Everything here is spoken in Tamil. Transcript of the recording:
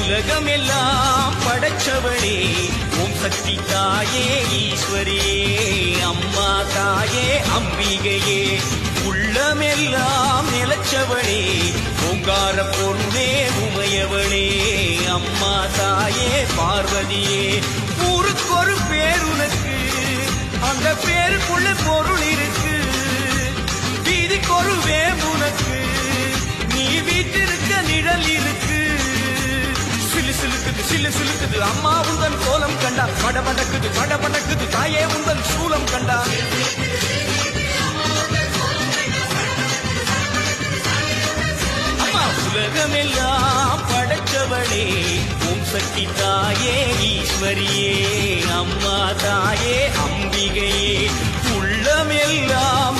உலகமெல்லாம் படைச்சவளே ஓம் சக்தி தாயே ஈஸ்வரியே அம்மா தாயே அம்பிகையே உள்ளமெல்லாம் நிலச்சவளே ஓங்கார பொருளே உமையவளே அம்மா தாயே பார்வதியே ஊருக்கொரு பேர் உனக்கு அந்த பேருக்குள்ள பொருள் இருக்கு வீதிக்கொரு வேம்புனக்கு நீ வீட்டிருக்க நிழல் இருக்கு சிலு சிலுக்குது சிலு சிலுக்குது அம்மா உந்தன் கோலம் கண்டா படபடக்குது தாயே உந்தன் சூலம் கண்டா அம்மா உலகமெல்லாம் படைச்சவளே ஓம் சக்தி தாயே ஈஸ்வரியே அம்மா தாயே அம்பிகையே உள்ளமெல்லாம்